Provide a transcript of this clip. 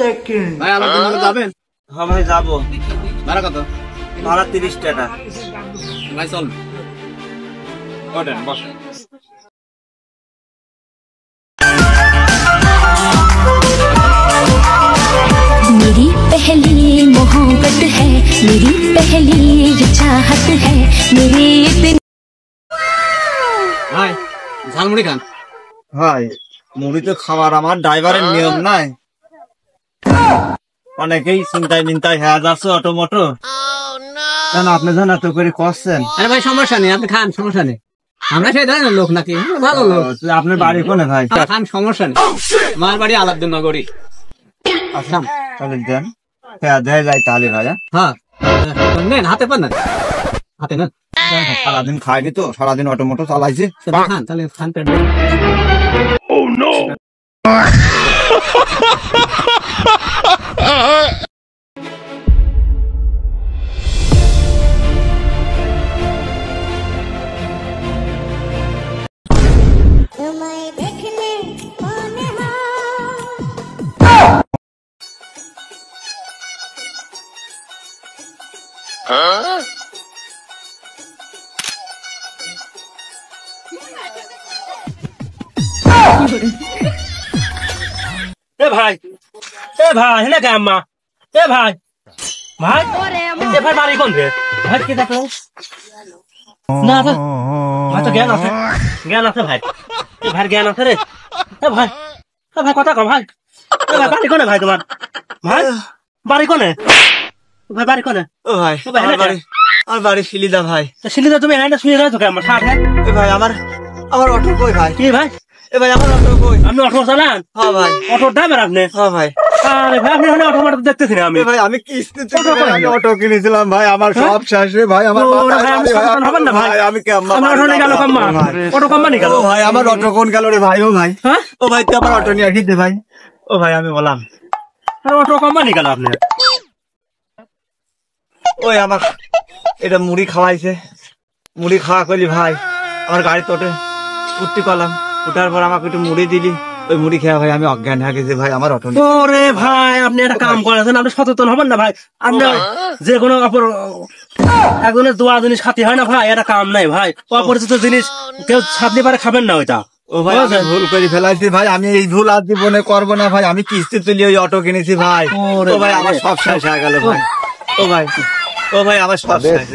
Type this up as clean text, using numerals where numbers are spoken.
Second. ভাই আলাদা যাবেন? হ্যাঁ ভাই যাবো। ভাড়া কত? ভাড়া 30 টাকা। ভাই চল ওঠেন বসেন। मेरी पहली मोहब्बत है, मेरी पहली ये चाहत है, मेरी इतनी। ভাই ঝালমুড়ি খান। ভাই মুড়ি তো খাবার আমার ড্রাইভারের নিয়ম নাই। অনেকেই চিন্তায় মিন্তায় হ্যাঁ যাচ্ছে অটো মোটো। কেন আপনি যখন এত করে করছেন? আরে ভাই সমস্যা নেই, আপনি খান, সমস্যা নেই। আমরা সেই ধরনের লোক নাকি, ভালো লোক। আপনার বাড়ি কোনে ভাই? খান, সমস্যা নেই। আমার বাড়ি আলাদা নগরী। আচ্ছা তাহলে দেন, হ্যাঁ দেয় যায় তাহলে ভাই। হ্যাঁ নেন, হাতে পান না, হাতে নেন। সারাদিন খাইনি তো, সারাদিন অটো মোটো চালাইছি। খান তাহলে, খান পেট। এ ভাই, এ ভাই হেলে কে আম্মা? এ ভাই ভাই, এ ভাই বাড়ি কোন রে ভাই? কি দেখো না তো ভাই, তো জ্ঞান আছে, জ্ঞান আছে ভাই। এ ভাই জ্ঞান আছে রে। এ ভাই, এ ভাই কথা কম ভাই। এ ভাই বাড়ি কোনে ভাই তোমার? ভাই বাড়ি কোনে ভাই? বাড়ি কোনে? ও ভাই আমার বাড়ি শিলিদা ভাই। শিলিদা তুমি হ্যাঁ শুয়ে রয়েছো কে আমার সাথে? এ ভাই আমার অটো কই ভাই? কি ভাই? এ ভাই আমার অটো কই? আপনি অটো চালান? হ্যাঁ ভাই। অটোর ড্রাইভার আপনি? হ্যাঁ ভাই। আরে ভাই আপনি অটো মারতে দেখতেছি না আমি। ভাই আমি কিস্তিতে অটো কিনেছিলাম ভাই, আমার সব শেষ রে ভাই। আমার হবেন না ভাই, আমি কি আমার অটো নিয়ে গেল কাম্মা, অটো কোম্পানি গেল ভাই। আমার অটো কোন গেল রে ভাই? ও ভাই, ও ভাই তুই আমার অটো নিয়ে আসিস দে ভাই। ও ভাই আমি বললাম অটো কোম্পানি গেল আপনি। ওই আমার এটা মুড়ি খাওয়াইছে, মুড়ি খাওয়া করলি ভাই আমার গাড়ি তোটে উঠতে করলাম, উঠার পর আমাকে একটু মুড়ি দিলি, ওই মুড়ি খেয়ে ভাই আমি অজ্ঞান হয়ে গেছি ভাই। আমার অটো ওরে ভাই আপনি একটা কাম করেছেন, আপনি সচেতন হবেন না ভাই? আপনি যে কোনো অপর একজনের দোয়া জিনিস খাতি হয় না ভাই, এটা কাম নাই ভাই। অপরিচিত জিনিস কেউ ছাড়তে পারে, খাবেন না ওইটা। ও ভাই আমি ভুল করে ফেলাইছি ভাই, আমি এই ভুল আর জীবনে করবো না ভাই। আমি কিস্তি তুলি ওই অটো কিনেছি ভাই। ও ভাই আমার সব শেষ হয়ে গেল ভাই। ও ভাই, ও ভাই আমার সব শেষ।